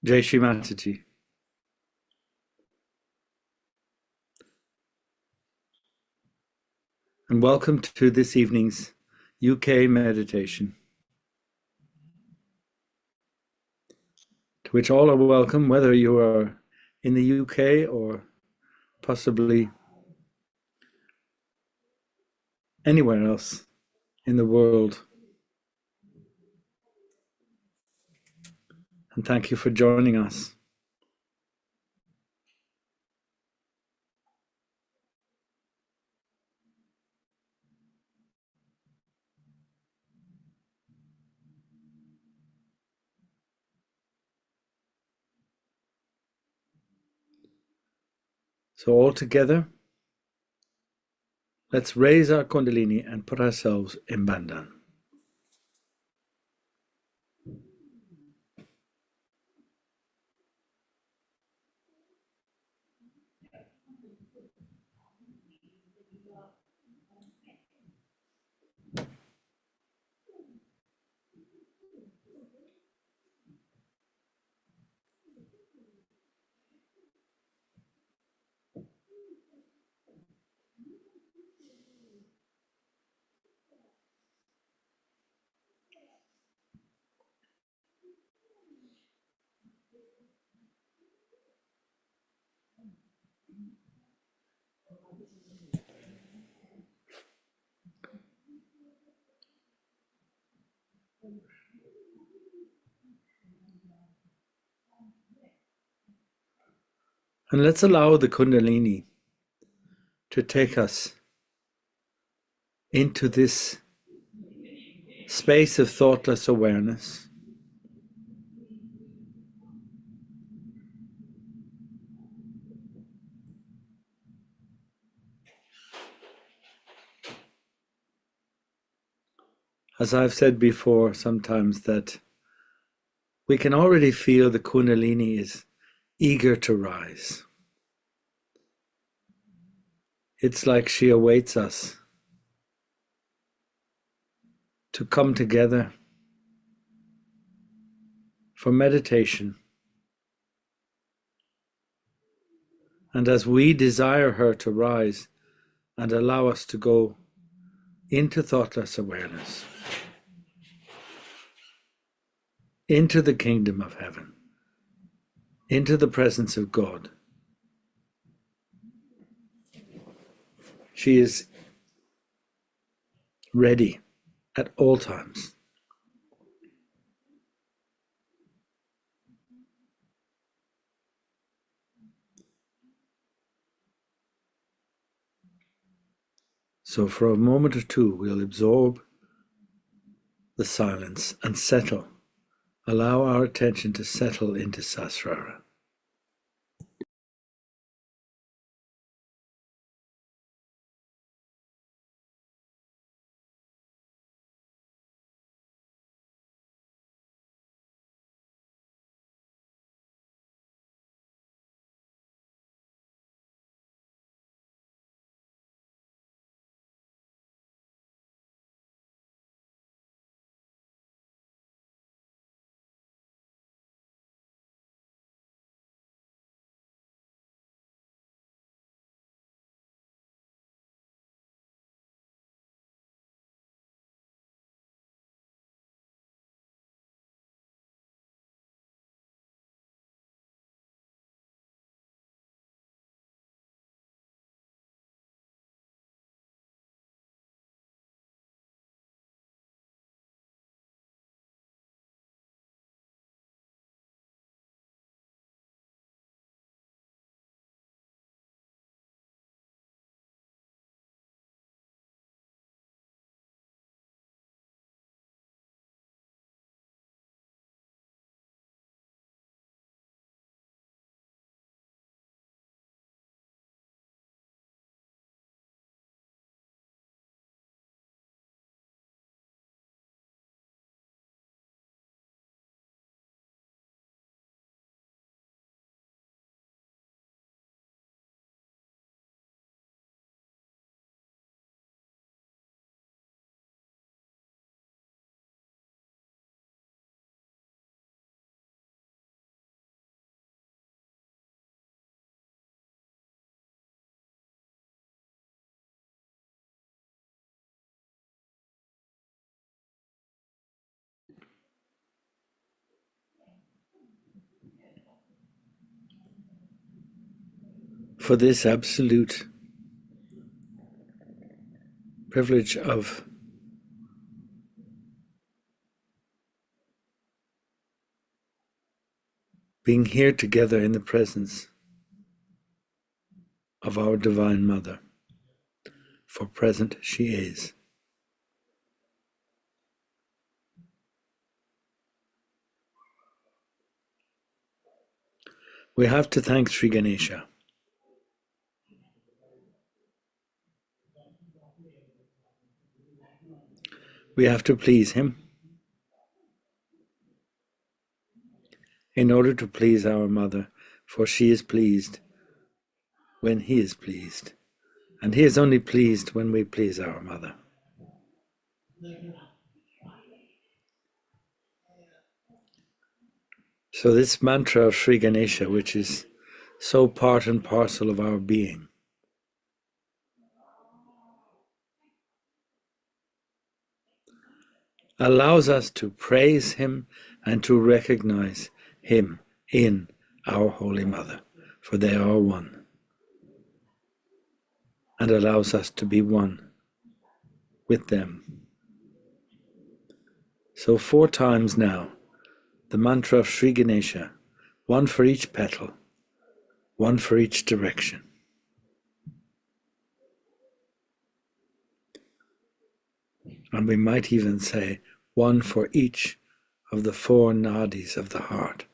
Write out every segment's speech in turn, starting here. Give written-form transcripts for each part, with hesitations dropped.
Jai Shri Mataji. And welcome to this evening's UK meditation, to which all are welcome, whether you are in the UK or possibly anywhere else in the world. And thank you for joining us. So all together, let's raise our Kundalini and put ourselves in Bandhan. And let's allow the Kundalini to take us into this space of thoughtless awareness. As I've said before, sometimes that we can already feel the Kundalini is eager to rise. It's like she awaits us to come together for meditation. And as we desire her to rise and allow us to go into thoughtless awareness, into the kingdom of heaven, into the presence of God, she is ready at all times. So for a moment or two, we'll absorb the silence and settle. Allow our attention to settle into Sasrara. for this absolute privilege of being here together in the presence of our Divine Mother, for present she is. We have to thank Sri Ganesha. We have to please him in order to please our Mother, for she is pleased when he is pleased, and he is only pleased when we please our Mother. So this mantra of Sri Ganesha, which is so part and parcel of our being, allows us to praise him and to recognize him in our Holy Mother, for they are one, and allows us to be one with them. So 4 times now, the mantra of Sri Ganesha, one for each petal, one for each direction. And we might even say one for each of the 4 nadis of the heart.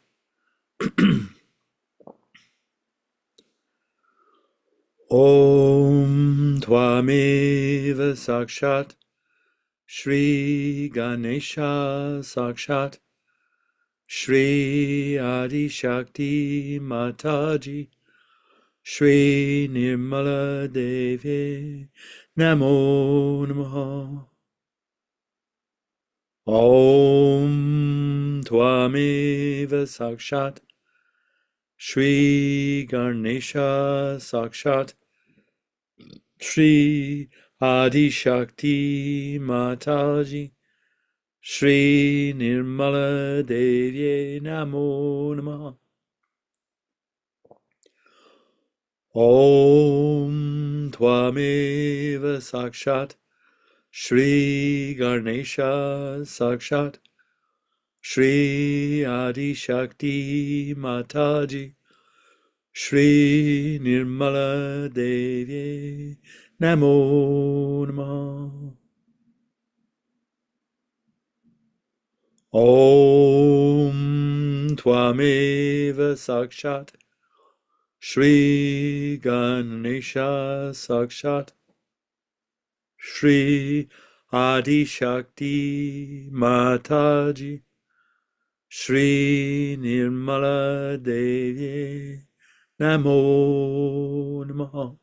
Om Tvameva Sakshat Shri Ganesha Sakshat Shri Adi Shakti Mataji Shri Nirmala Devi Namo Namaha. Om Tvameva Sakshat Shri Ganesha Sakshat Shri Adi Shakti Mataji Shri Nirmala Devi Namo Namaha. Om Tvameva Sakshat Shri Ganesha Sakshat Shri Adi Shakti Mataji Shri Nirmala Devi Namo Namaha. Om Tvameva Sakshat Shri Ganesha Sakshat Shri Adi Shakti Mataji Shri Nirmala Devi Namo Namaha.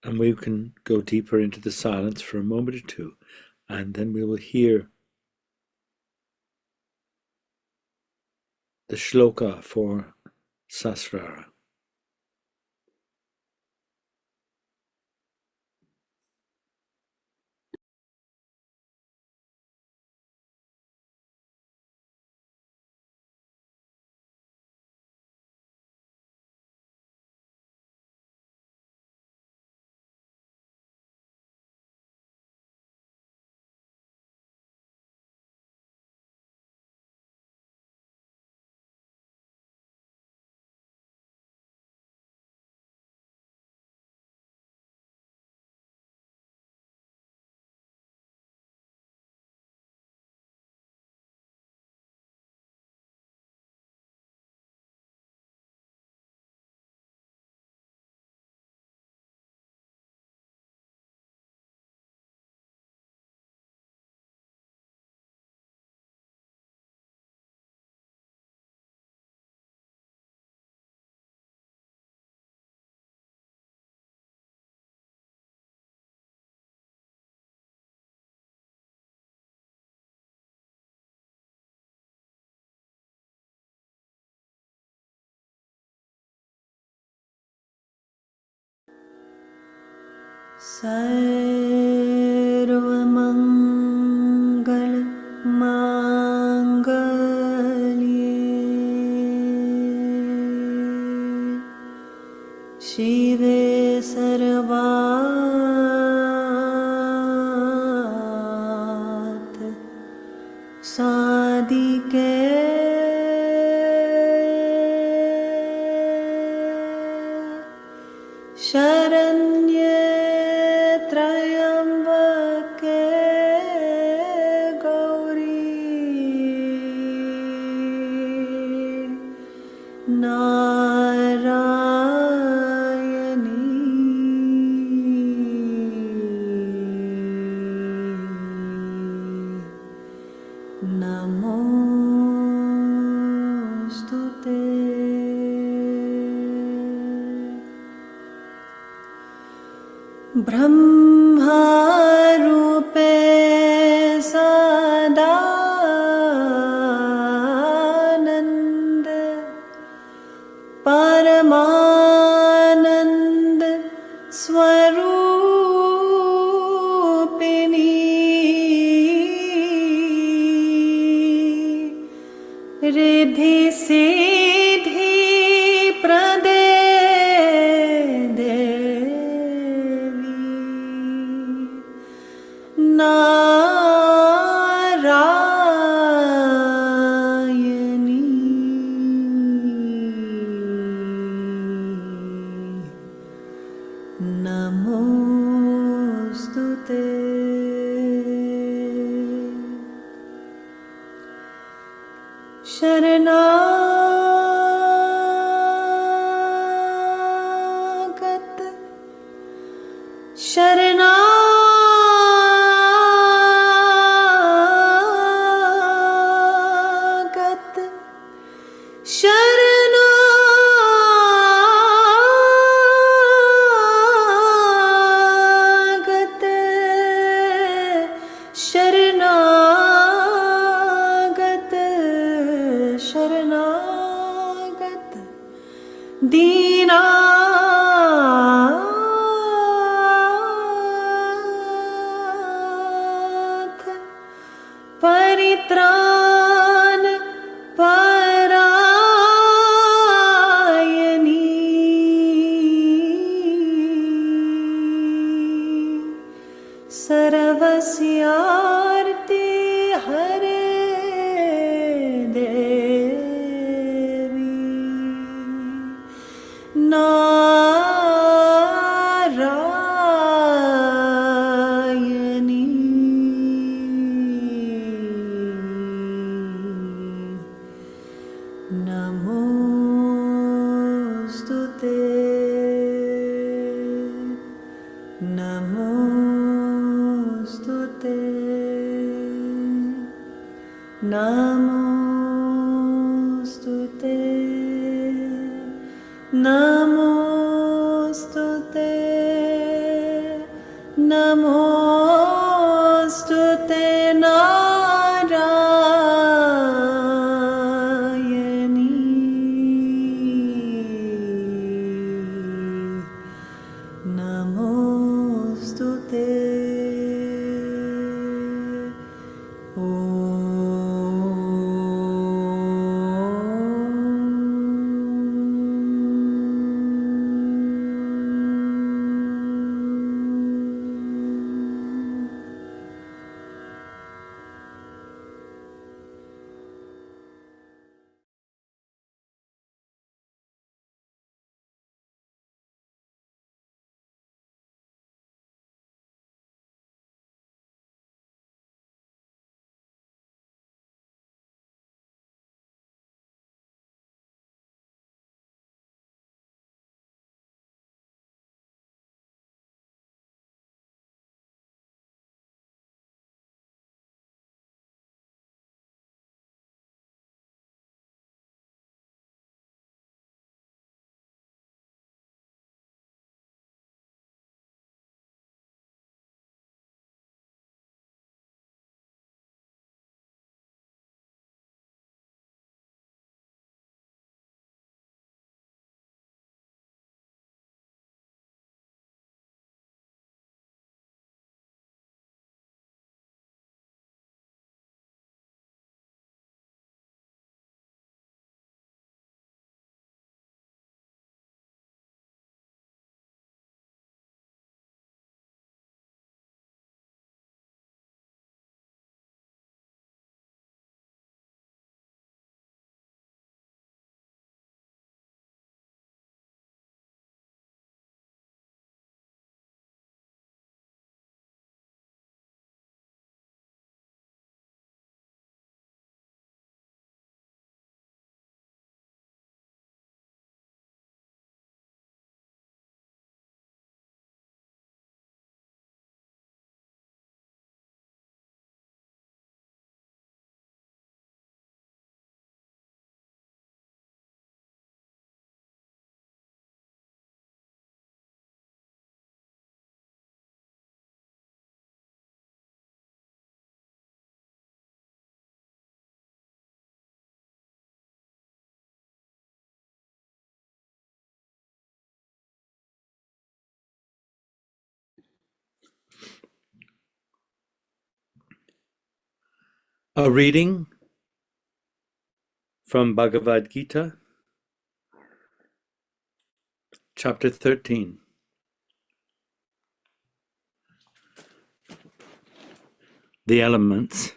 And we can go deeper into the silence for a moment or two, and then we will hear the shloka for Sasrara. सर्वमङ्गल माङ्गल्ये शिवे सर्वार्थ साधिके शरण्ये त्र्यम्बके गौरी नारायणी नमोस्तुते। ब्रह्मरूपे सदानन्द परमानन्द स्वरूपिणी रिद्धि सिद्धि प्रदे नारायणी नमोस्तुते। शरणागत शरणागत शरणागत शरणागत शरणागत दीनानाथ परित्राण परायणी सर्वस्यार्ति हरे देवी नारायणी नमोस्तुते। नमोस्तुते। नमोस्तुते। नमोस्तुते। नमोस्तुते नारायणी नमोस्तुते। ॐ। A reading from Bhagavad Gita, chapter 13. The elements,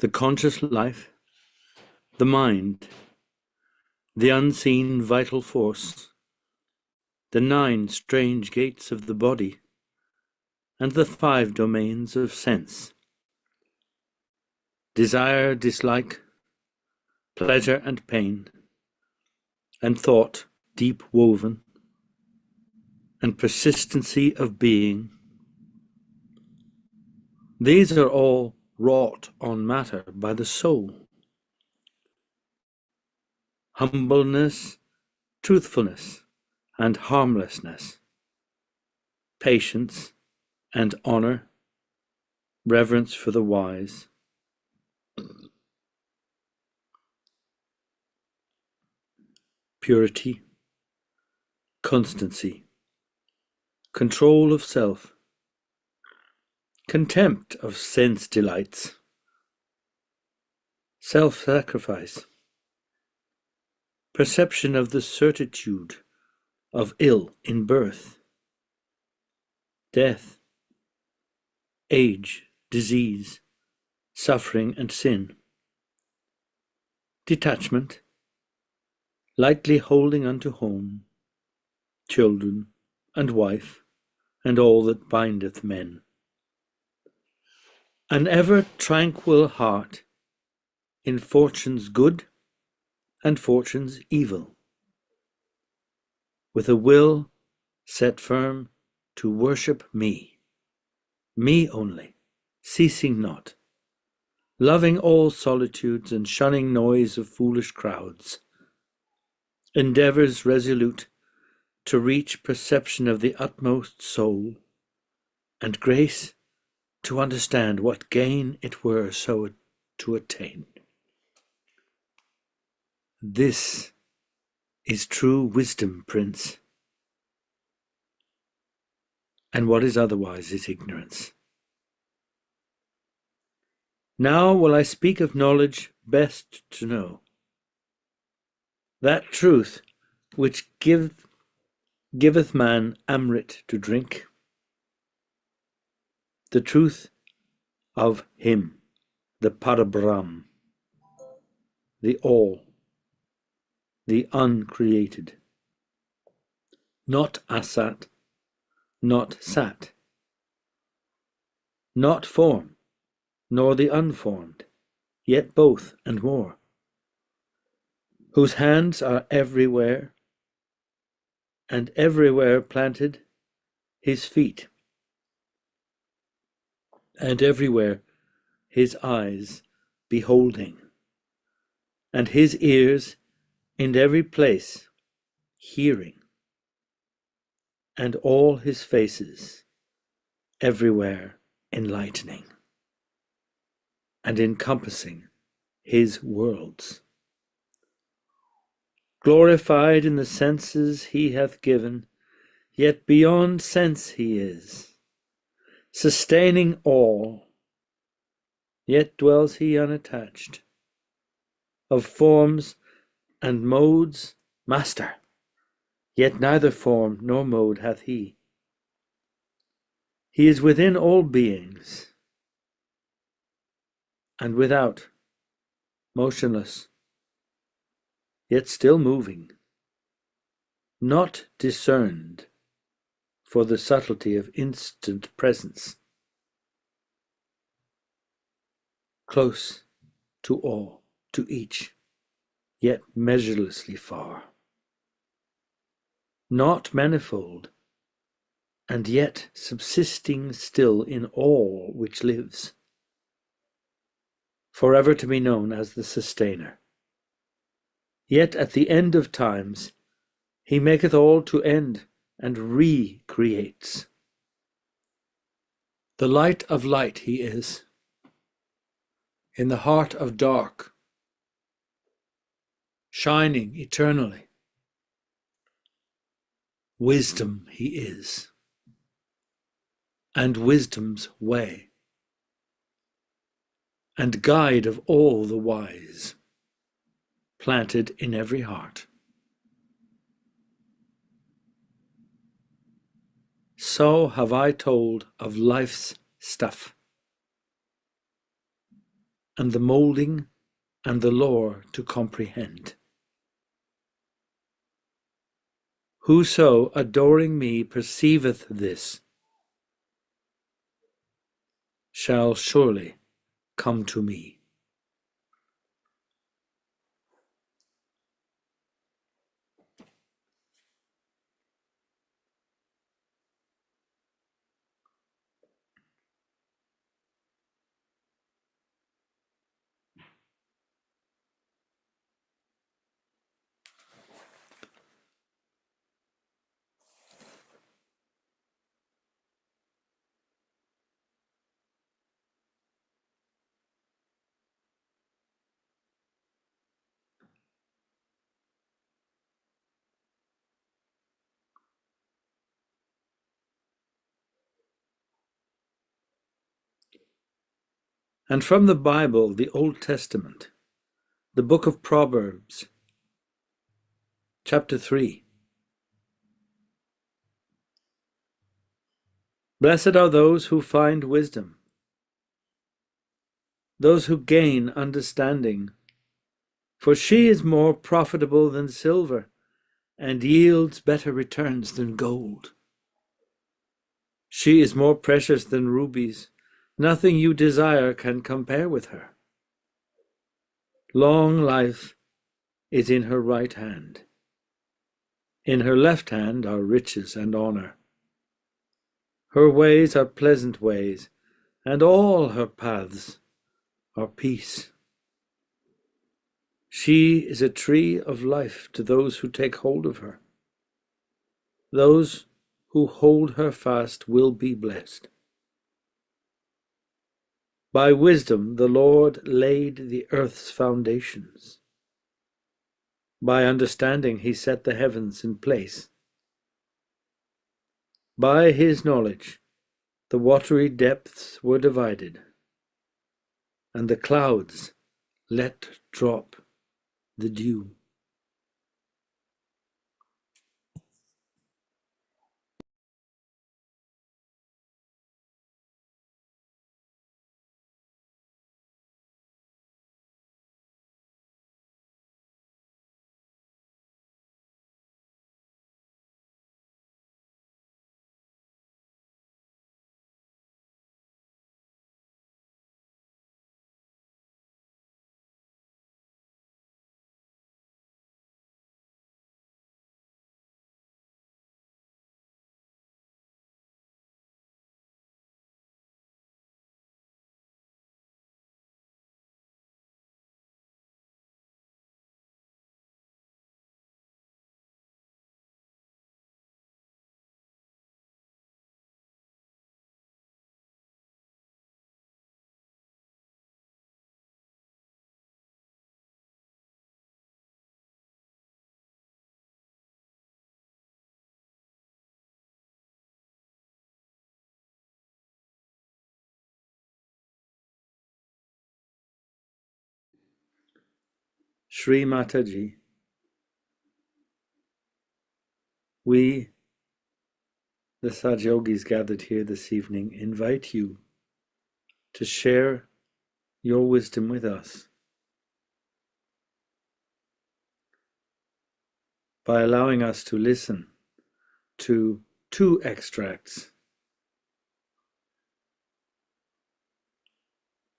the conscious life, the mind, the unseen vital force, the 9 strange gates of the body, and the 5 domains of sense. Desire, dislike, pleasure and pain, and thought deep woven, and persistency of being. These are all wrought on matter by the soul. Humbleness, truthfulness, and harmlessness, patience and honor, reverence for the wise, purity, constancy, control of self, contempt of sense delights, self-sacrifice, perception of the certitude of ill in birth, death, age, disease, suffering and sin, detachment, lightly holding unto home, children and wife, and all that bindeth men. An ever tranquil heart in fortune's good and fortune's evil, with a will set firm to worship me only, ceasing not, loving all solitudes and shunning noise of foolish crowds, endeavours resolute to reach perception of the utmost soul, and grace to understand what gain it were so to attain. This is true wisdom, Prince, and what is otherwise is ignorance. Now will I speak of knowledge best to know, that truth which giveth man amrit to drink, the truth of him, the Parabrahm, the All, the Uncreated, not Asat, not Sat, not form, nor the unformed, yet both and more, whose hands are everywhere, and everywhere planted his feet, and everywhere his eyes beholding, and his ears in every place hearing, and all his faces everywhere enlightening, and encompassing his worlds. Glorified in the senses he hath given, yet beyond sense he is, sustaining all, yet dwells he unattached, of forms and modes master, yet neither form nor mode hath he. He is within all beings, and without, motionless, yet still moving, not discerned for the subtlety of instant presence, close to all, to each, yet measurelessly far, not manifold, and yet subsisting still in all which lives, forever to be known as the Sustainer. Yet at the end of times he maketh all to end and recreates. The light of light he is, in the heart of dark, shining eternally. Wisdom he is, and wisdom's way. and guide of all the wise, planted in every heart. So have I told of life's stuff, and the moulding and the lore to comprehend. Whoso adoring me perceiveth this shall surely come to me. And from the Bible, the Old Testament, the book of Proverbs, chapter 3. Blessed are those who find wisdom, those who gain understanding, for she is more profitable than silver, and yields better returns than gold. She is more precious than rubies. Nothing you desire can compare with her. Long life is in her right hand. In her left hand are riches and honor. Her ways are pleasant ways, and all her paths are peace. She is a tree of life to those who take hold of her. Those who hold her fast will be blessed. By wisdom the Lord laid the earth's foundations. By understanding he set the heavens in place. By his knowledge the watery depths were divided, and the clouds let drop the dew. Sri Mataji, we, the Satyogis gathered here this evening, invite you to share your wisdom with us by allowing us to listen to two extracts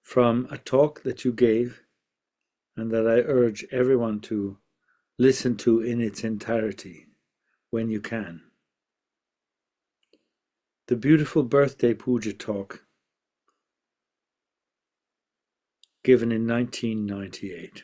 from a talk that you gave and that I urge everyone to listen to in its entirety when you can. The beautiful birthday puja talk given in 1998.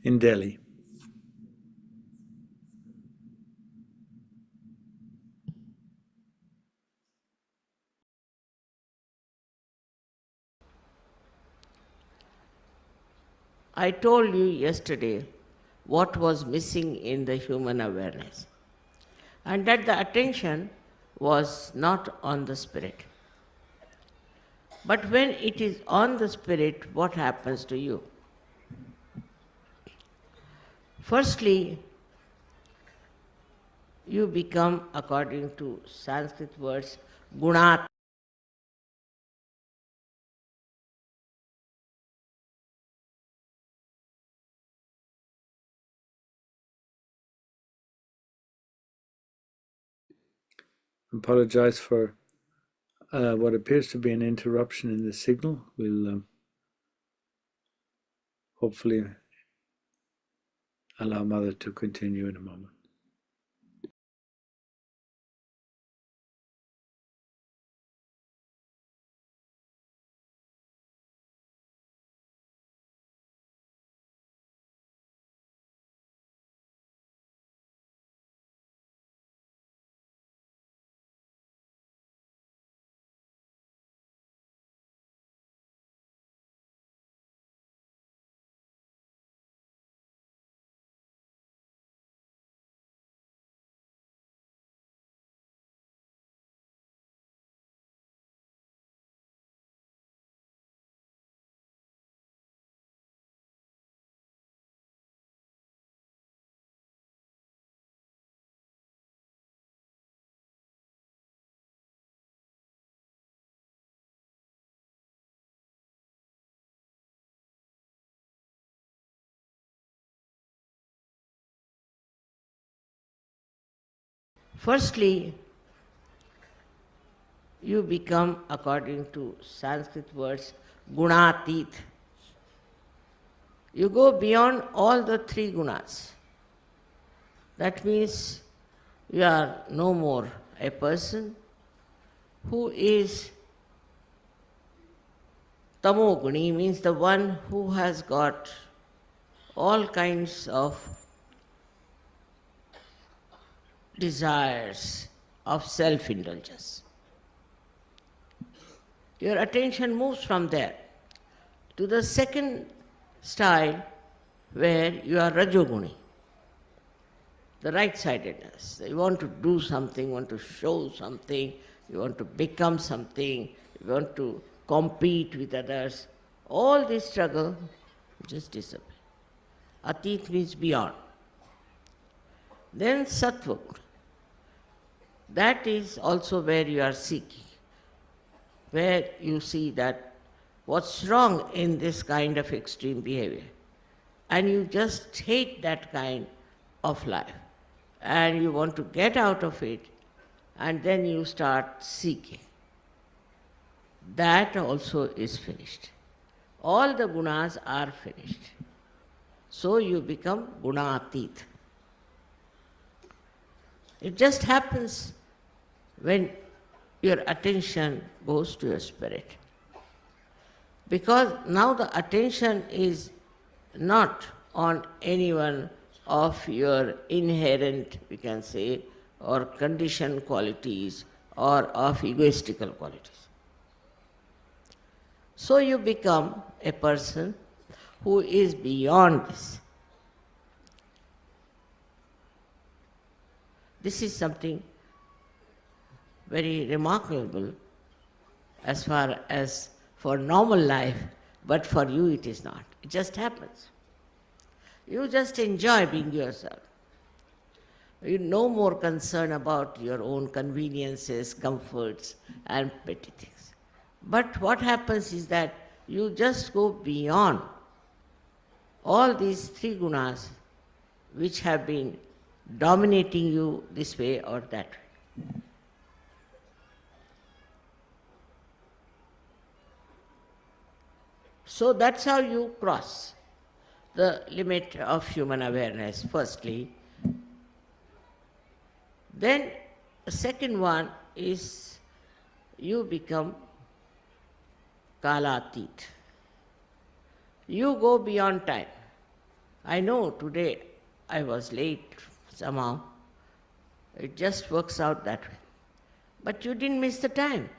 In Delhi. I told you yesterday what was missing in the human awareness, and that the attention was not on the spirit. But when it is on the spirit, what happens to you? Firstly, you become, according to Sanskrit words, gunat. Apologize for what appears to be an interruption in the signal. We'll hopefully allow Mother to continue in a moment. Firstly, you become, according to Sanskrit words, gunatit. You go beyond all the three gunas. That means you are no more a person who is tamoguni, means the one who has got all kinds of desires of self-indulgence. Your attention moves from there to the second style where you are rajoguni, the right-sidedness. You want to do something, you want to show something, you want to become something, you want to compete with others. All this struggle just disappears. Atit means beyond. Then sattva. That is also where you are seeking, where you see that what's wrong in this kind of extreme behavior. And you just hate that kind of life. And you want to get out of it, and then you start seeking. That also is finished. All the gunas are finished. So you become gunatit. It just happens when your attention goes to your spirit. Because now the attention is not on anyone of your inherent, we can say, or conditioned qualities or of egoistical qualities. So you become a person who is beyond this. This is something very remarkable as far as for normal life, but for you it is not. It just happens. You just enjoy being yourself. You're no more concerned about your own conveniences, comforts, and petty things. But what happens is that you just go beyond all these three gunas which have been dominating you this way or that way. So that's how you cross the limit of human awareness, firstly. Then the second one is you become kalatit. You go beyond time. I know today I was late somehow. It just works out that way. But you didn't miss the time.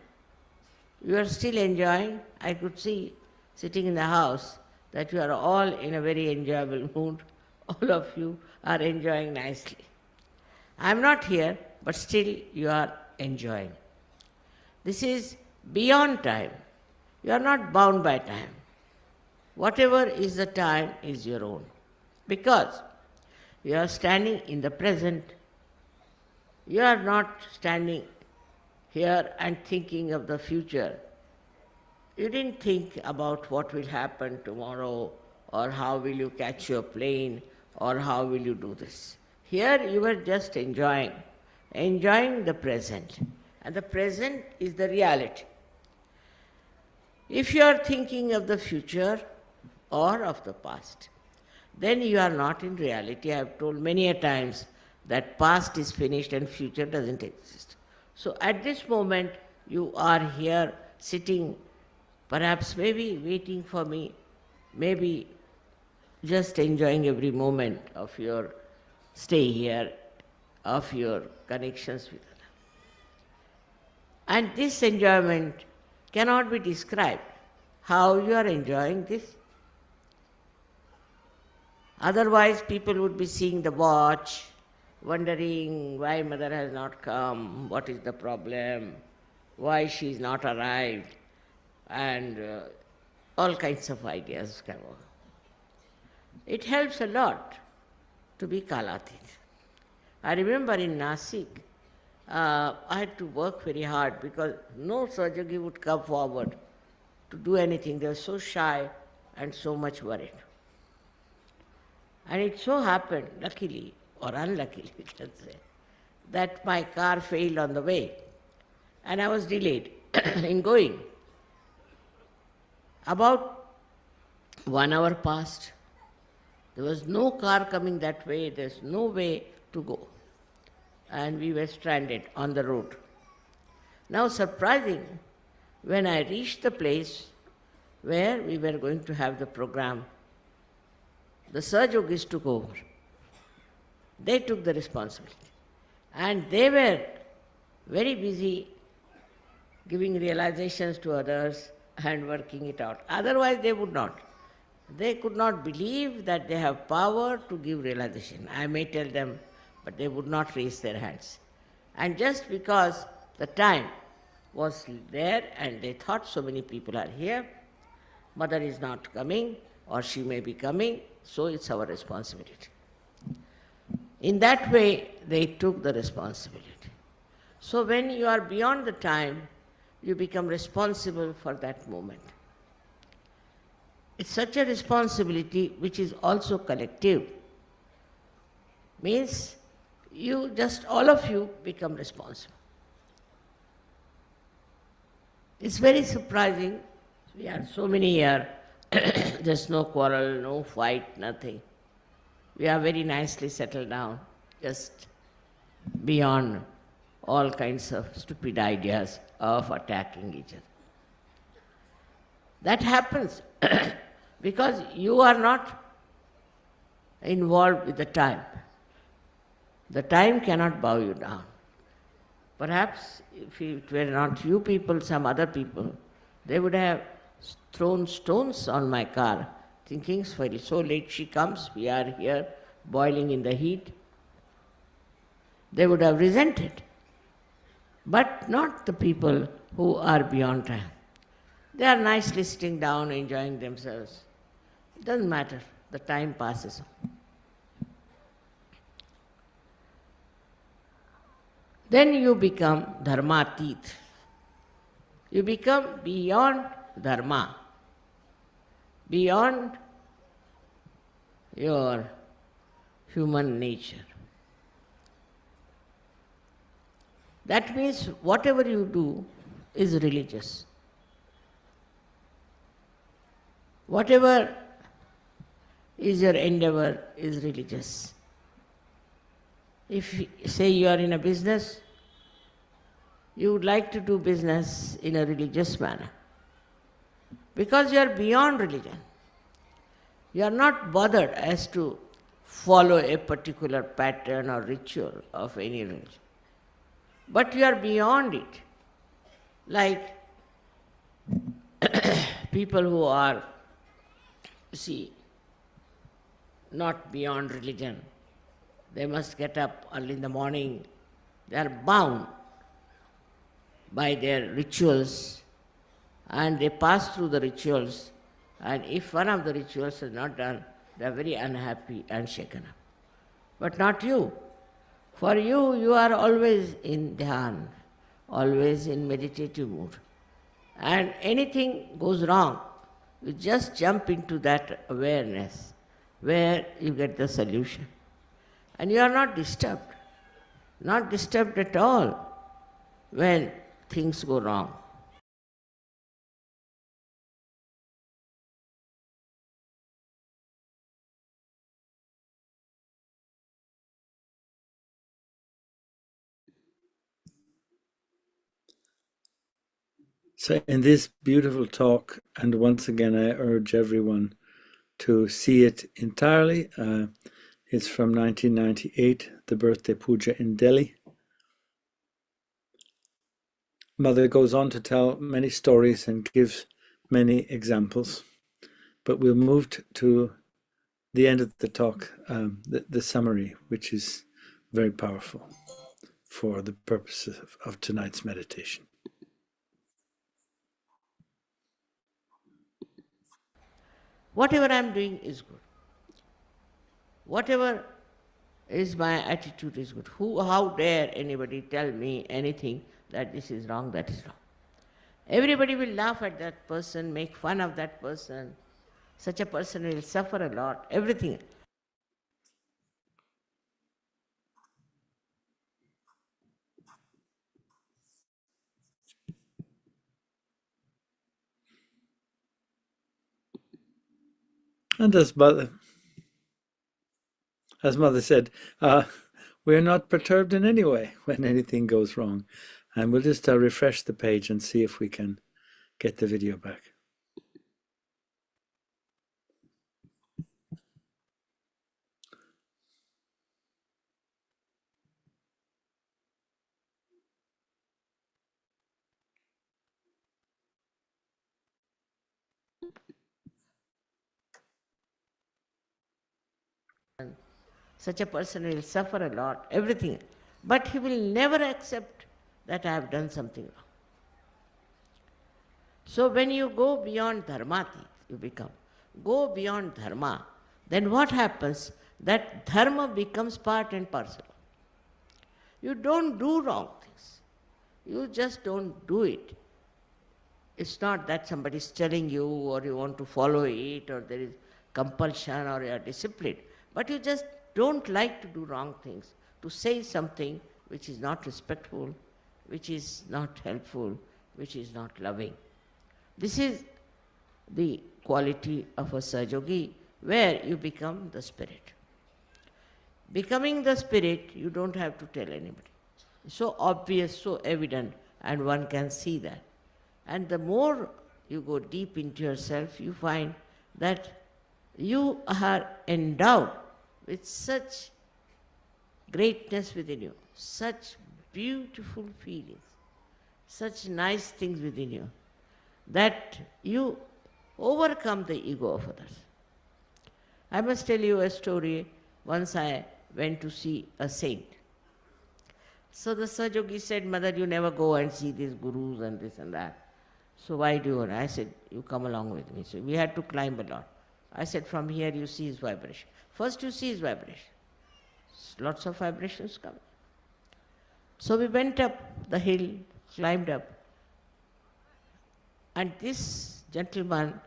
You are still enjoying. I could see sitting in the house, that you are all in a very enjoyable mood. All of you are enjoying nicely. I am not here, but still you are enjoying. This is beyond time. You are not bound by time. Whatever is the time is your own. Because you are standing in the present. You are not standing here and thinking of the future. You didn't think about what will happen tomorrow, or how will you catch your plane, or how will you do this. Here you were just enjoying the present. And the present is the reality. If you are thinking of the future or of the past, then you are not in reality. I have told many a times that past is finished and future doesn't exist. So at this moment, you are here sitting, perhaps maybe waiting for me, maybe just enjoying every moment of your stay here, of your connections with others. And this enjoyment cannot be described. How you are enjoying this? Otherwise, people would be seeing the watch, wondering why mother has not come, what is the problem, why she is not arrived, and all kinds of ideas come over. It helps a lot to be kalatit. I remember in Nasik, I had to work very hard because no Sahajogi would come forward to do anything. They were so shy and so much worried. And it so happened, luckily or unluckily, we can say, that my car failed on the way and I was delayed in going. About 1 hour passed. There was no car coming that way, there's no way to go. And we were stranded on the road. Now, surprising, when I reached the place where we were going to have the program, the Sahajogi's took over. They took the responsibility. And they were very busy giving realizations to others and working it out. Otherwise, they would not. They could not believe that they have power to give realization. I may tell them, but they would not raise their hands. And just because the time was there and they thought so many people are here, mother is not coming or she may be coming, so it's our responsibility. In that way, they took the responsibility. So when you are beyond the time, you become responsible for that moment. It's such a responsibility which is also collective. Means you just, all of you become responsible. It's very surprising. We are so many here, there's no quarrel, no fight, nothing. We are very nicely settled down, just beyond all kinds of stupid ideas of attacking each other. That happens because you are not involved with the time. The time cannot bow you down. Perhaps if it were not you people, some other people, they would have thrown stones on my car, thinking, so late she comes, we are here boiling in the heat. They would have resented. But not the people who are beyond time. They are nicely sitting down, enjoying themselves. It doesn't matter, the time passes on. Then you become dharmatit. You become beyond dharma, beyond your human nature. That means whatever you do is religious. Whatever is your endeavor is religious. If, say, you are in a business, you would like to do business in a religious manner because you are beyond religion. You are not bothered as to follow a particular pattern or ritual of any religion. But you are beyond it. Like people who are see, not beyond religion. They must get up early in the morning. They are bound by their rituals and they pass through the rituals, and if one of the rituals is not done, they are very unhappy and shaken up. But not you. For you, you are always in dhyan, always in meditative mood. And anything goes wrong, you just jump into that awareness where you get the solution. And you are not disturbed at all when things go wrong. So, in this beautiful talk, and once again, I urge everyone to see it entirely. It's from 1998, the birthday puja in Delhi. Mother goes on to tell many stories and gives many examples, but we'll move to the end of the talk, the summary, which is very powerful for the purposes of tonight's meditation. Whatever I am doing is good. Whatever is my attitude is good. How dare anybody tell me anything that this is wrong, that is wrong. Everybody will laugh at that person, make fun of that person. Such a person will suffer a lot, everything. And as Mother said, we're not perturbed in any way when anything goes wrong. And we'll just refresh the page and see if we can get the video back. Such a person will suffer a lot, everything. But he will never accept that I have done something wrong. So when you go beyond dharma, you go beyond dharma, then what happens? That dharma becomes part and parcel. You don't do wrong things. You just don't do it. It's not that somebody is telling you or you want to follow it or there is compulsion or you are disciplined. But you just don't like to do wrong things, to say something which is not respectful, which is not helpful, which is not loving. This is the quality of a Sahajogi, where you become the spirit. Becoming the spirit, you don't have to tell anybody. So obvious, so evident, and one can see that. And the more you go deep into yourself, you find that you are endowed with such greatness within you, such beautiful feelings, such nice things within you, that you overcome the ego of others. I must tell you a story. Once I went to see a saint. So the Sahajogi said, Mother, you never go and see these gurus and this and that. So why do you want? I said, you come along with me. So we had to climb a lot. I said, from here you see his vibration. First you see his vibration. Lots of vibrations come. So we went up the hill, climbed up. And this gentleman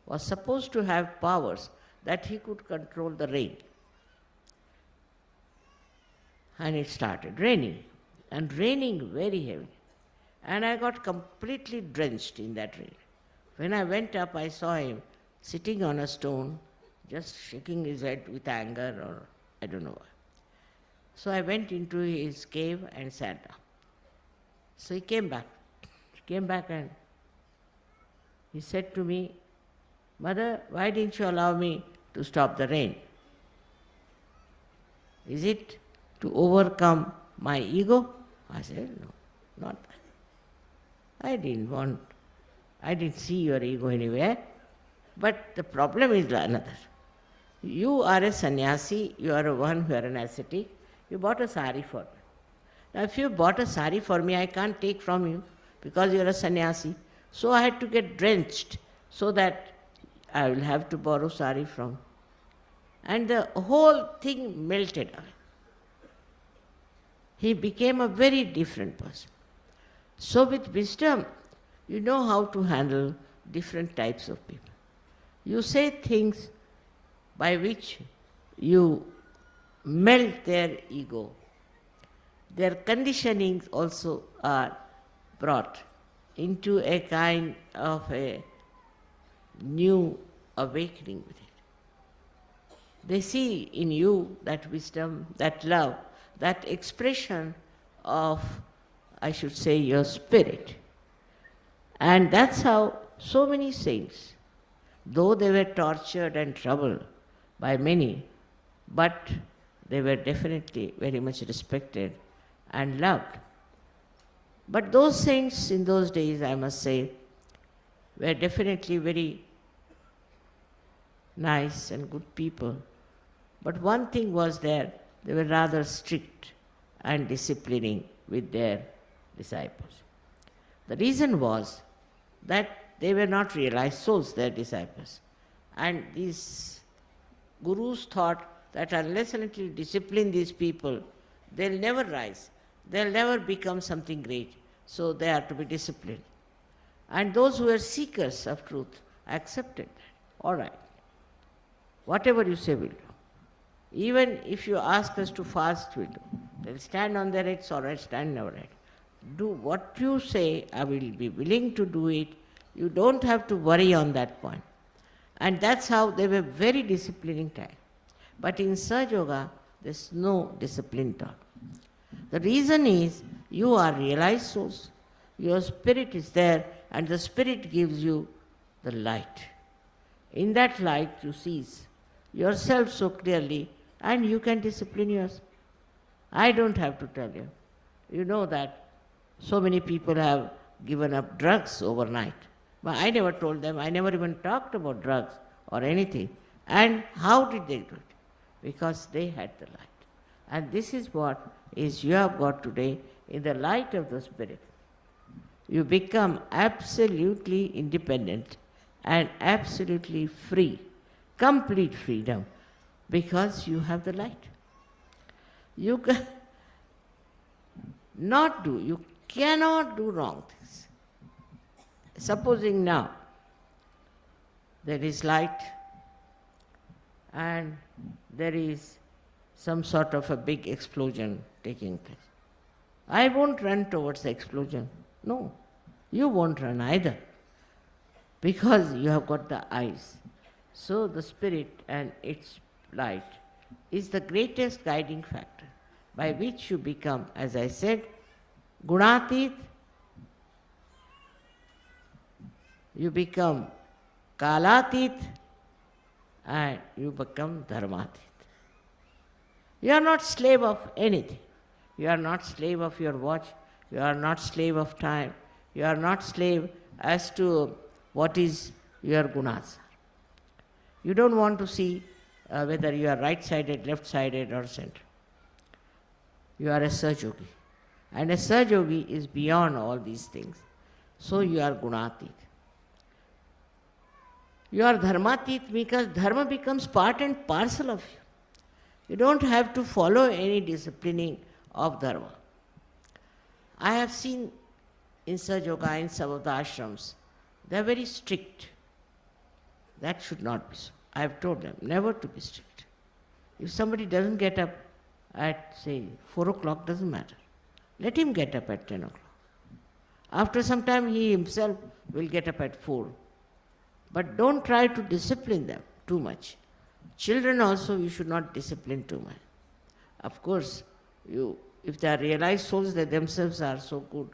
was supposed to have powers that he could control the rain. And it started raining, and raining very heavily. And I got completely drenched in that rain. When I went up, I saw him sitting on a stone, just shaking his head with anger or I don't know why. So I went into his cave and sat down. So he came back. And he said to me, Mother, why didn't you allow me to stop the rain? Is it to overcome my ego? I said, no, not that. I didn't see your ego anywhere. But the problem is another. You are a sannyasi, you are one who are an ascetic, you bought a sari for me. Now if you bought a sari for me, I can't take from you because you are a sannyasi. So I had to get drenched so that I will have to borrow sari from. And the whole thing melted away. He became a very different person. So with wisdom, you know how to handle different types of people. You say things by which you melt their ego. Their conditionings also are brought into a kind of a new awakening with it. They see in you that wisdom, that love, that expression of, I should say, your spirit. And that's how so many saints, though they were tortured and troubled by many, but they were definitely very much respected and loved. But those saints in those days, I must say, were definitely very nice and good people. But one thing was there, they were rather strict and disciplining with their disciples. The reason was that they were not realized souls, their disciples. And these gurus thought that unless and until you discipline these people, they'll never rise. They'll never become something great. So they are to be disciplined. And those who were seekers of truth accepted that. All right. Whatever you say, we'll do. Even if you ask us to fast, we'll do. They'll stand on their heads, all right, stand on our head. Do what you say, I will be willing to do it. You don't have to worry on that point. And that's how they were very disciplining type. But in Sahaja Yoga, there's no discipline at all. The reason is you are realized souls. Your spirit is there and the spirit gives you the light. In that light you see yourself so clearly and you can discipline yourself. I don't have to tell you. You know that so many people have given up drugs overnight. But I never told them, I never even talked about drugs or anything. And how did they do it? Because they had the light. And this is what is you have got today in the light of the Spirit. You become absolutely independent and absolutely free, complete freedom, because you have the light. You cannot do wrong things. Supposing now there is light and there is some sort of a big explosion taking place. I won't run towards the explosion. No, you won't run either because you have got the eyes. So the Spirit and its light is the greatest guiding factor by which you become, as I said, Gunatit, you become Kalatit, and you become Dharmatit. You are not slave of anything. You are not slave of your watch. You are not slave of time. You are not slave as to what is your gunas. You don't want to see whether you are right-sided, left-sided or center. You are a Sahaja Yogi. And a Sahaja Yogi is beyond all these things. So you are Gunatit. You are Dharmatit because Dharma becomes part and parcel of you. You don't have to follow any disciplining of Dharma. I have seen in Sahaja Yoga, in some of the ashrams, they are very strict. That should not be so. I have told them never to be strict. If somebody doesn't get up at, say, 4 o'clock, doesn't matter. Let him get up at 10 o'clock. After some time, he himself will get up at 4. But don't try to discipline them too much. Children also, you should not discipline too much. Of course, if they are realized souls, they themselves are so good.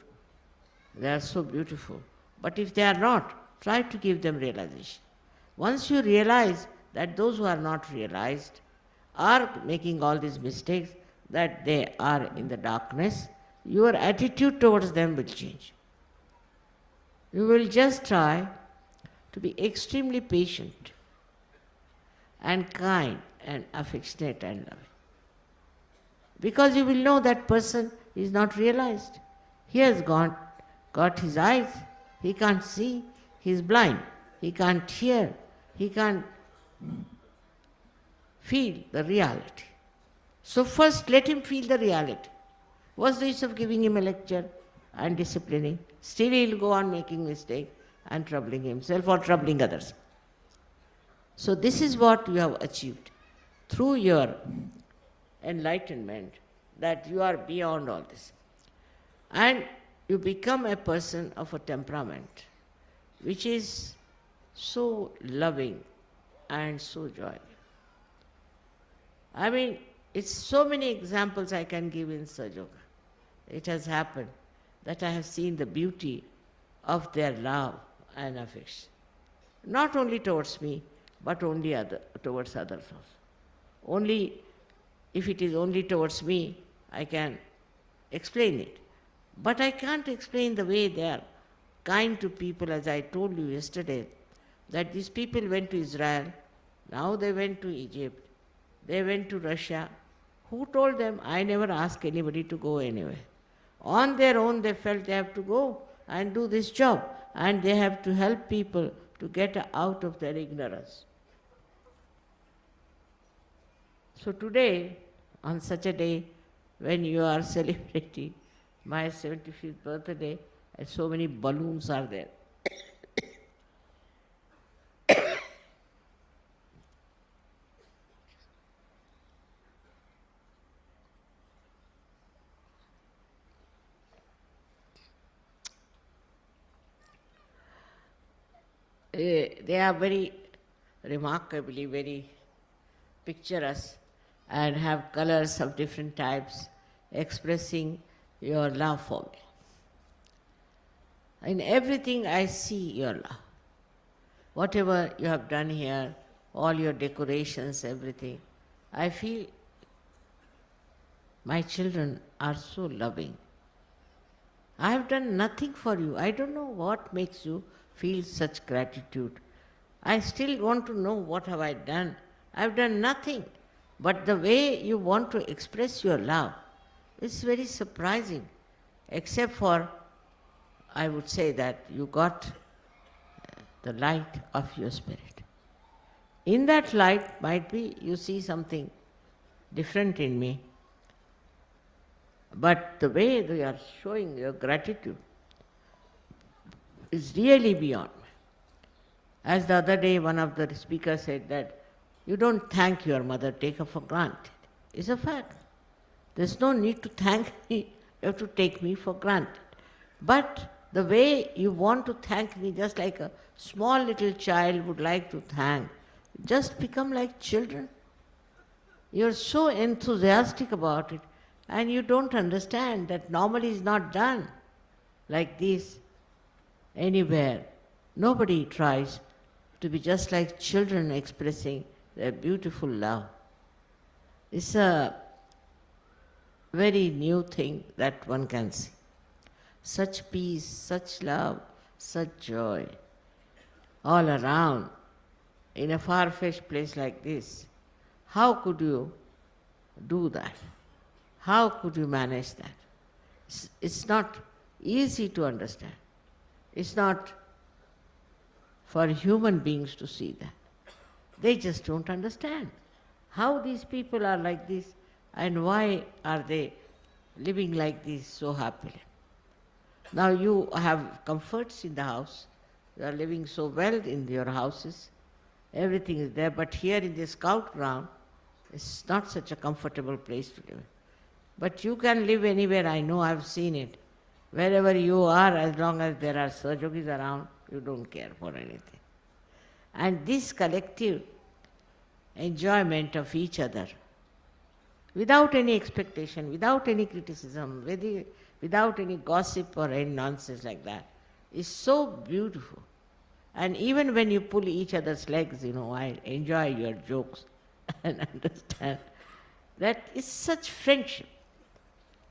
They are so beautiful. But if they are not, try to give them realization. Once you realize that those who are not realized are making all these mistakes, that they are in the darkness, your attitude towards them will change. You will just try to be extremely patient and kind and affectionate and loving. Because you will know that person is not realized. He has got his eyes, he can't see, he is blind, he can't hear, he can't feel the reality. So first let him feel the reality. What's the use of giving him a lecture and disciplining? Still he'll go on making mistakes and troubling himself or troubling others. So this is what you have achieved through your enlightenment, that you are beyond all this. And you become a person of a temperament which is so loving and so joyful. I mean, it's so many examples I can give in SYUK. It has happened that I have seen the beauty of their love and affection. Not only towards me, but towards others also. Only if it is only towards me, I can explain it. But I can't explain the way they are kind to people, as I told you yesterday, that these people went to Israel, now they went to Egypt, they went to Russia. Who told them? I never asked anybody to go anywhere. On their own they felt they have to go and do this job, and they have to help people to get out of their ignorance. So today, on such a day when you are celebrating my 75th birthday, and so many balloons are there. They are very remarkably, very picturesque and have colors of different types expressing your love for me. In everything I see your love. Whatever you have done here, all your decorations, everything, I feel my children are so loving. I have done nothing for you. I don't know what makes you feel such gratitude. I still want to know what have I done. I have done nothing. But the way you want to express your love is very surprising, except for, I would say that you got the light of your spirit. In that light, might be you see something different in me, but the way you are showing your gratitude is really beyond me. As the other day one of the speakers said that you don't thank your mother, take her for granted. It's a fact. There's no need to thank me, you have to take me for granted. But the way you want to thank me, just like a small little child would like to thank, just become like children. You're so enthusiastic about it, and you don't understand that normally is not done like this anywhere. Nobody tries to be just like children expressing their beautiful love. It's a very new thing that one can see. Such peace, such love, such joy all around in a far-fetched place like this. How could you do that? How could you manage that? It's not easy to understand. It's not for human beings to see that. They just don't understand how these people are like this and why are they living like this so happily. Now you have comforts in the house, you are living so well in your houses, everything is there, but here in the scout ground, it's not such a comfortable place to live. But you can live anywhere, I know, I've seen it. Wherever you are, as long as there are Sahajogis around, you don't care for anything. And this collective enjoyment of each other, without any expectation, without any criticism, without any gossip or any nonsense like that, is so beautiful. And even when you pull each other's legs, I enjoy your jokes and understand that is such friendship,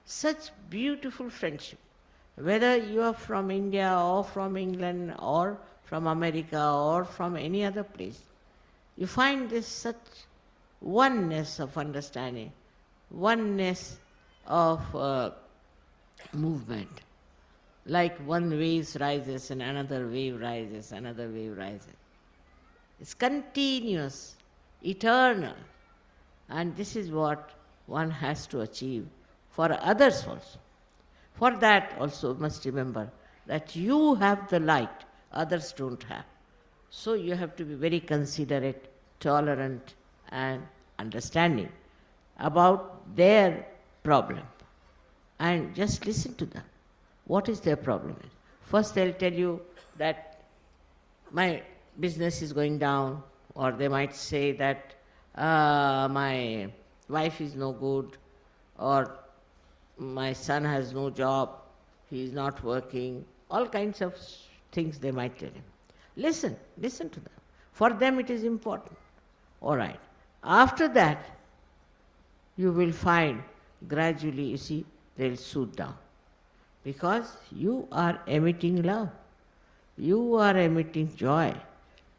such beautiful friendship. Whether you are from India or from England or from America or from any other place, you find this such oneness of understanding, oneness of movement. Like one wave rises and another wave rises, another wave rises. It's continuous, eternal. And this is what one has to achieve for others also. For that also must remember that you have the light others don't have. So you have to be very considerate, tolerant and understanding about their problem. And just listen to them. What is their problem? First they'll tell you that my business is going down, or they might say that my wife is no good, or my son has no job, he is not working, all kinds of things they might tell him. Listen to them. For them it is important. All right. After that, you will find gradually, you see, they'll soothe down. Because you are emitting love. You are emitting joy.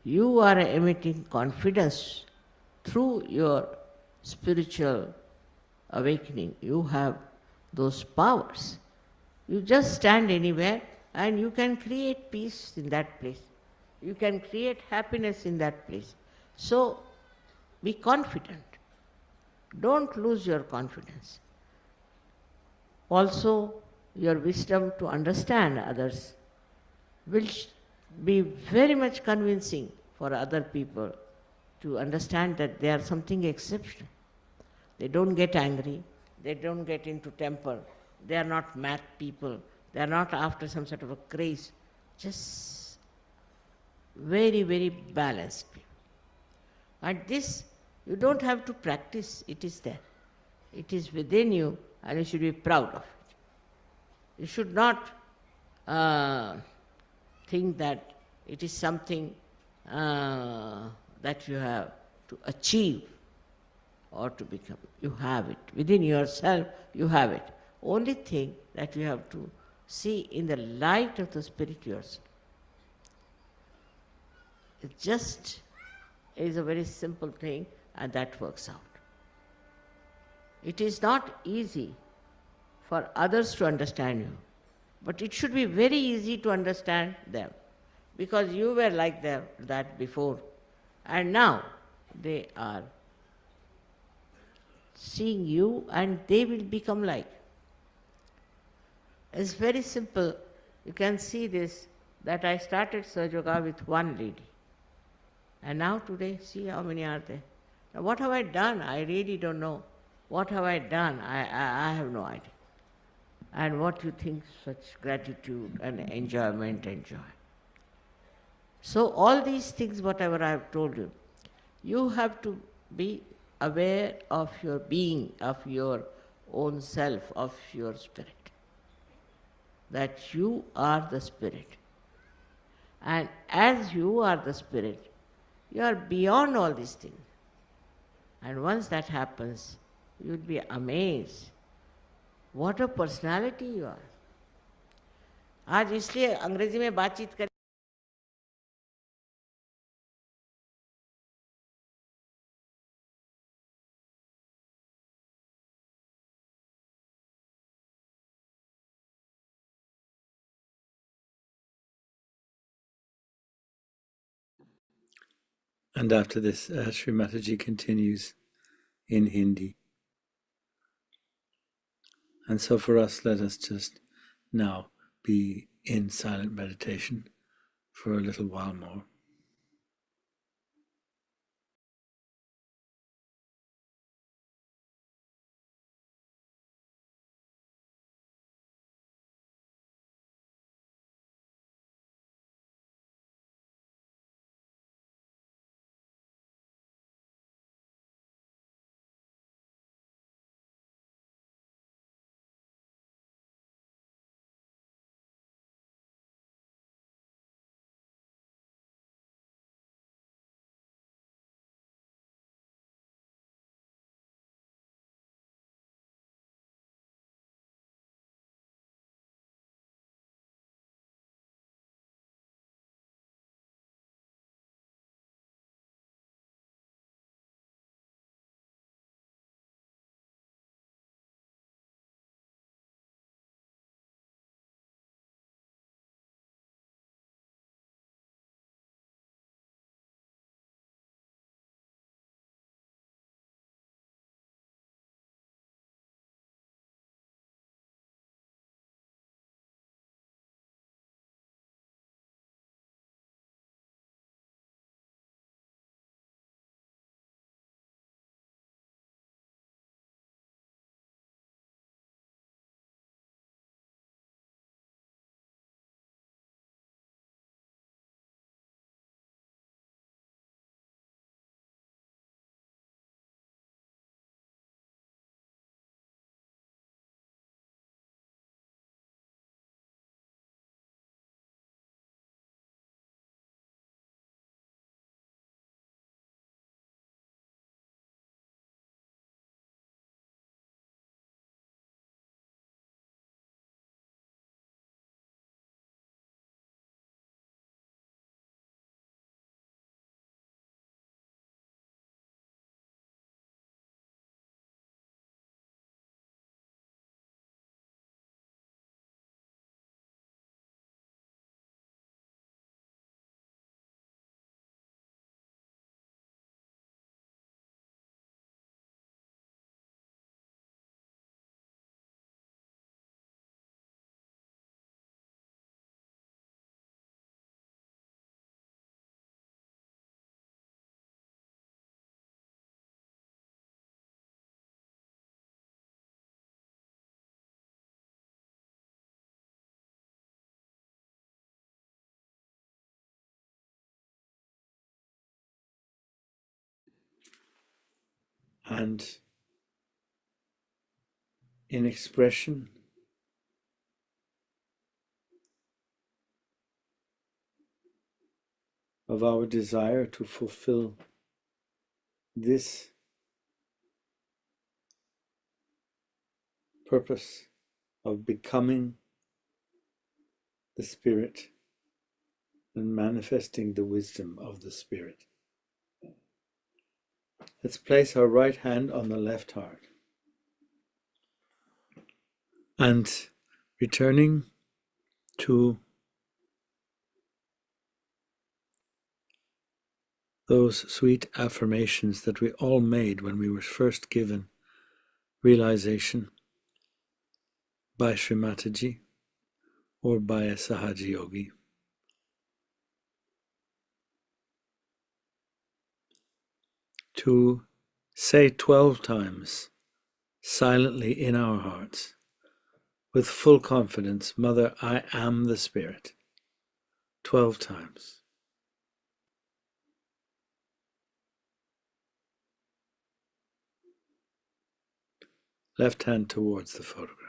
You are emitting confidence through your spiritual awakening. You have those powers. You just stand anywhere and you can create peace in that place. You can create happiness in that place. So be confident. Don't lose your confidence. Also, your wisdom to understand others will be very much convincing for other people to understand that they are something exceptional. They don't get angry, they don't get into temper, they are not mad people, they are not after some sort of a craze, just very, very balanced people. And this, you don't have to practice, it is there. It is within you and you should be proud of it. You should not think that it is something that you have to achieve or to become. You have it. Within yourself, you have it. Only thing that you have to see in the light of the Spirit yourself. It just is a very simple thing and that works out. It is not easy for others to understand you, but it should be very easy to understand them, because you were like that before, and now they are seeing you and they will become like. It's very simple. You can see this, that I started Sahaja Yoga with one lady. And now today, see how many are there. Now what have I done? I really don't know. What have I done? I have no idea. And what you think, such gratitude and enjoyment and joy. So all these things, whatever I have told you, you have to be aware of your being, of your own self, of your spirit. That you are the spirit. And as you are the spirit, you are beyond all these things. And once that happens, you'll be amazed. What a personality you are. आज इसलिए अंग्रेजी में बातचीत कर And after this, Sri Mataji continues in Hindi. And so for us, let us just now be in silent meditation for a little while more. and in expression of our desire to fulfill this purpose of becoming the Spirit and manifesting the wisdom of the Spirit. Let's place our right hand on the left heart and returning to those sweet affirmations that we all made when we were first given realization by Sri Mataji or by a Sahaja Yogi. To say 12 times silently in our hearts with full confidence, Mother, I am the Spirit. 12 times. Left hand towards the photograph.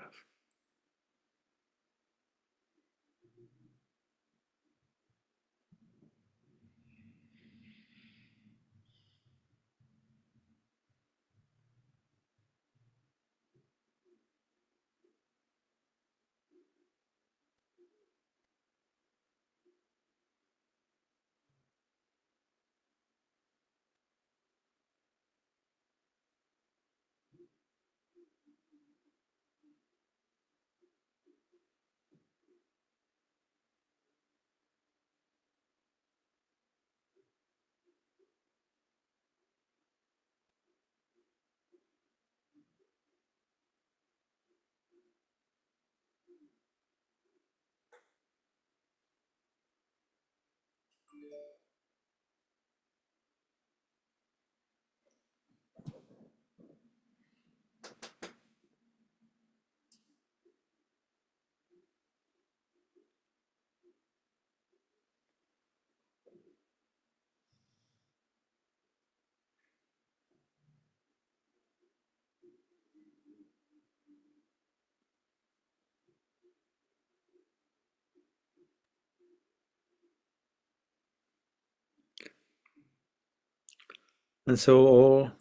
And so all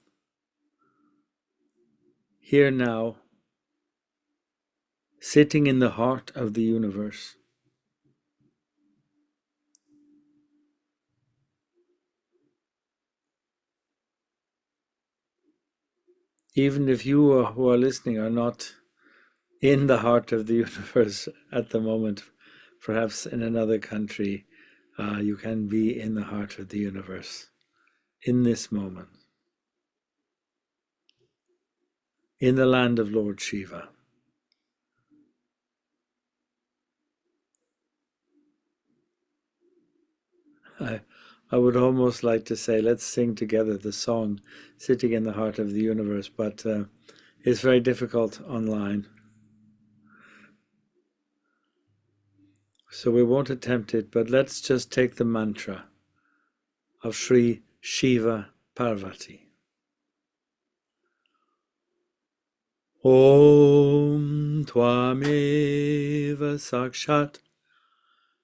here now, sitting in the heart of the universe, even if you who are listening are not in the heart of the universe at the moment, perhaps in another country, you can be in the heart of the universe in this moment, in the land of Lord Shiva. I would almost like to say, let's sing together the song, Sitting in the Heart of the Universe, but it's very difficult online. So we won't attempt it, but let's just take the mantra of Sri Shiva Parvati. Om Tvameva Sakshat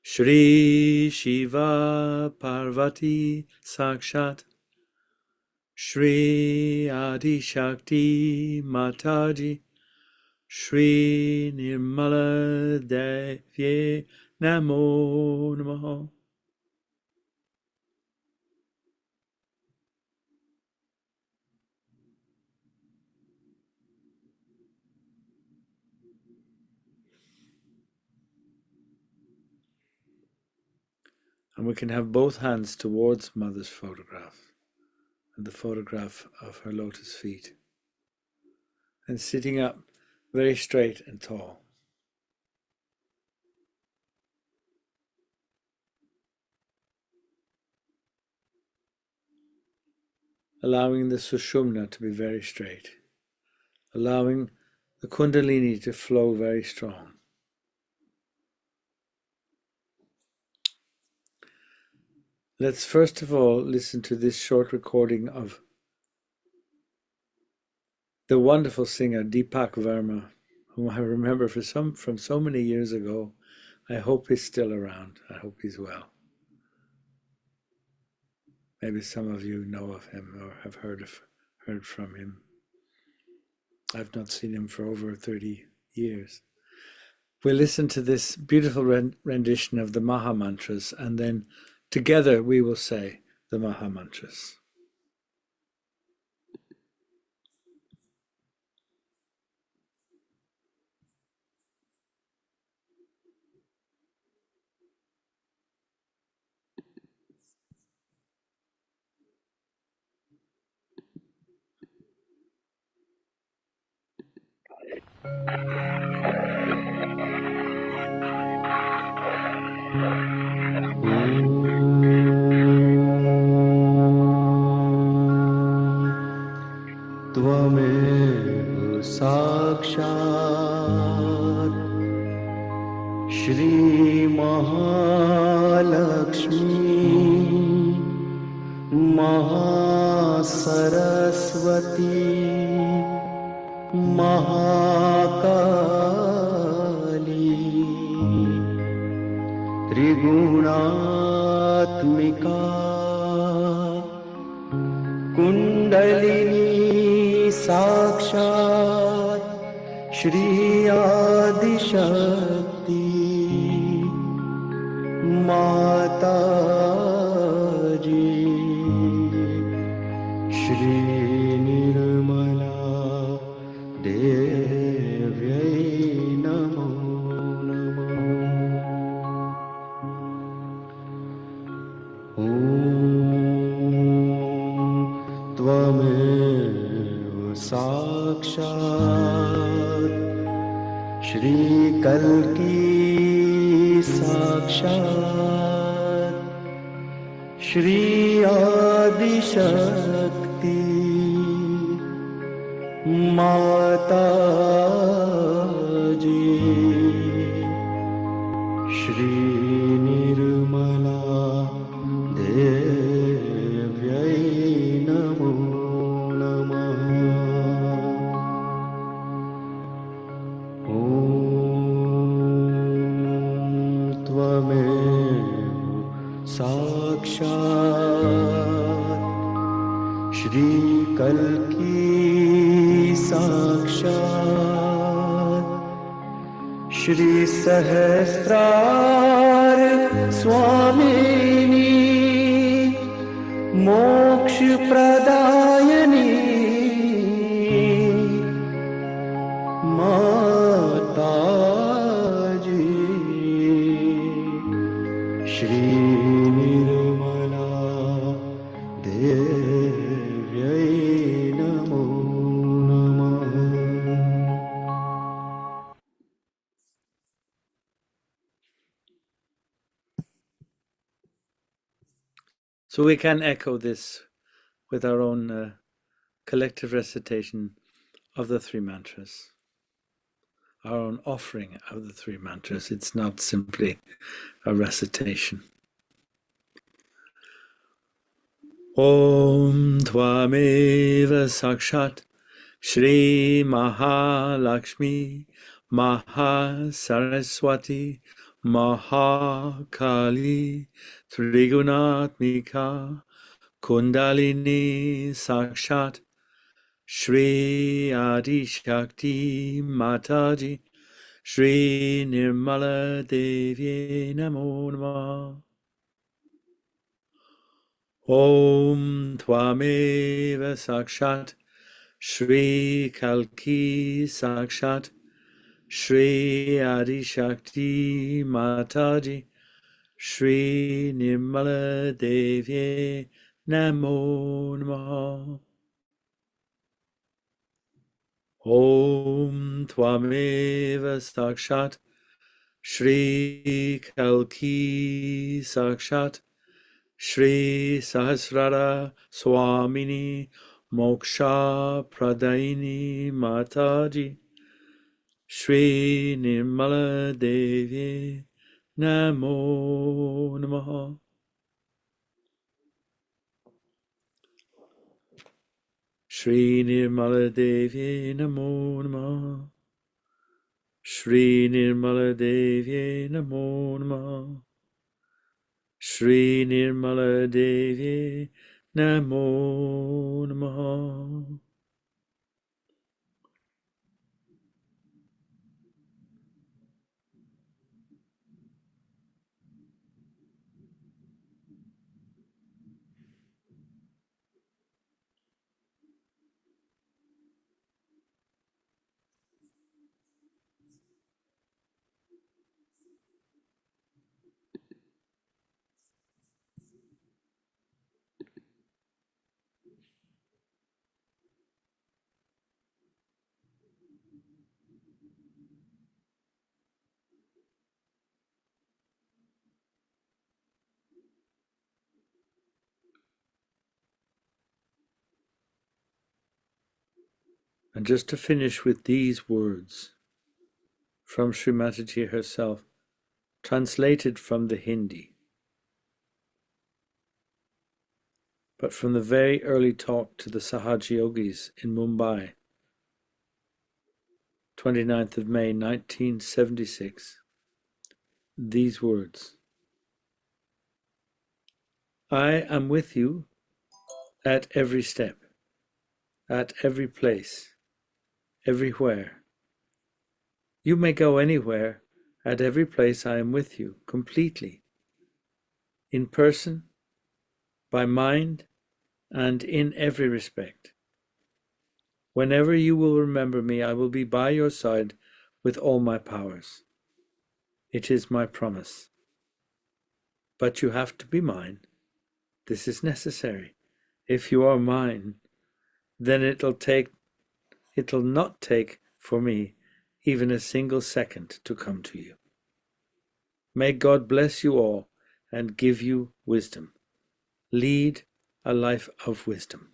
Shri Shiva Parvati Sakshat Shri Adi Shakti Mataji Shri Nirmala Devye Namo Namaha. And we can have both hands towards Mother's photograph and the photograph of her lotus feet. And sitting up very straight and tall. Allowing the Sushumna to be very straight. Allowing the Kundalini to flow very strong. Let's first of all listen to this short recording of the wonderful singer Deepak Verma, whom I remember from so many years ago. I hope he's still around. I hope he's well. Maybe some of you know of him or have heard from him. I've not seen him for over 30 years. We'll listen to this beautiful rendition of the Maha Mantras, and then together we will say the Maha Mantras. त्वमेव साक्षात् श्रीमहालक्ष्मी महासरस्वती महाकाली त्रिगुणात्मिका कुण्डलिनी साक्षात् श्री आदिशक्ति माताजी श्री निर्मला देव्यै नमो नमः। ॐ त्वमेव साक्षात् श्रीकल्की साक्षात् श्री आदिशक्ति माताजी श्री निर्मला देव्यै नमो नमः। ॐ त्वमेव साक्षात् श्रीकल्की साक्षात् श्री सहस्रार स्वामिनी मोक्ष प्रदायिनी माताजी श्री निर्मला देव्यै नमो नमः। So we can echo this with our own collective recitation of the three mantras, our own offering of the three mantras. It's not simply a recitation. Om Tvameva Sakshat Shri Mahalakshmi Mahasaraswati Mahakali Trigunatmika Kundalini Sakshat Shri Adi Shakti Mataji Shri Nirmala Devi Namo Namah. Om Tvameva Sakshat Shri Kalki Sakshat Shri Adi Shakti Mataji Shri Nirmala Devi Namo Namah. Om Tvameva Sakshat Shri Kalki Sakshat Shri Sahasrara Swamini Moksha Pradaini Mataji Shri Nirmala Devi Namo Namaha. Shri Nirmala Devi Namo Namah. Shri Nirmala Devi Namo Namah. Shri Nirmala Devi Namo Namah. And just to finish with these words from Sri Mataji herself, translated from the Hindi, but from the very early talk to the Sahaj Yogis in Mumbai, 29th of May 1976, these words: I am with you at every step, at every place, everywhere. You may go anywhere. At every place I am with you, completely, in person, by mind, and in every respect. Whenever you will remember me, I will be by your side with all my powers. It is my promise. But you have to be mine. This is necessary. If you are mine, then it'll not take for me even a single second to come to you. May God bless you all and give you wisdom. Lead a life of wisdom.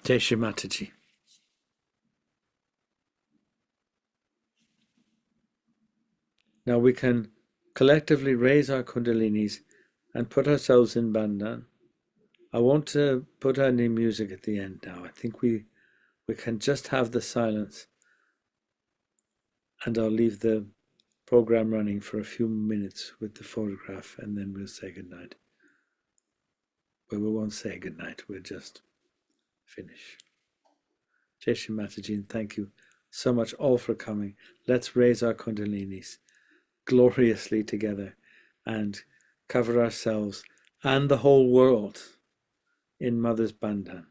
Jai Shri Mataji. Now we can collectively raise our kundalinis and put ourselves in bandhan. I won't put any music at the end now. I think we can just have the silence, and I'll leave the program running for a few minutes with the photograph, and then we'll say goodnight. But we won't say goodnight, we'll just finish. Jai Shri Mataji, and thank you so much all for coming. Let's raise our kundalinis gloriously together and cover ourselves and the whole world in Mother's bandhan.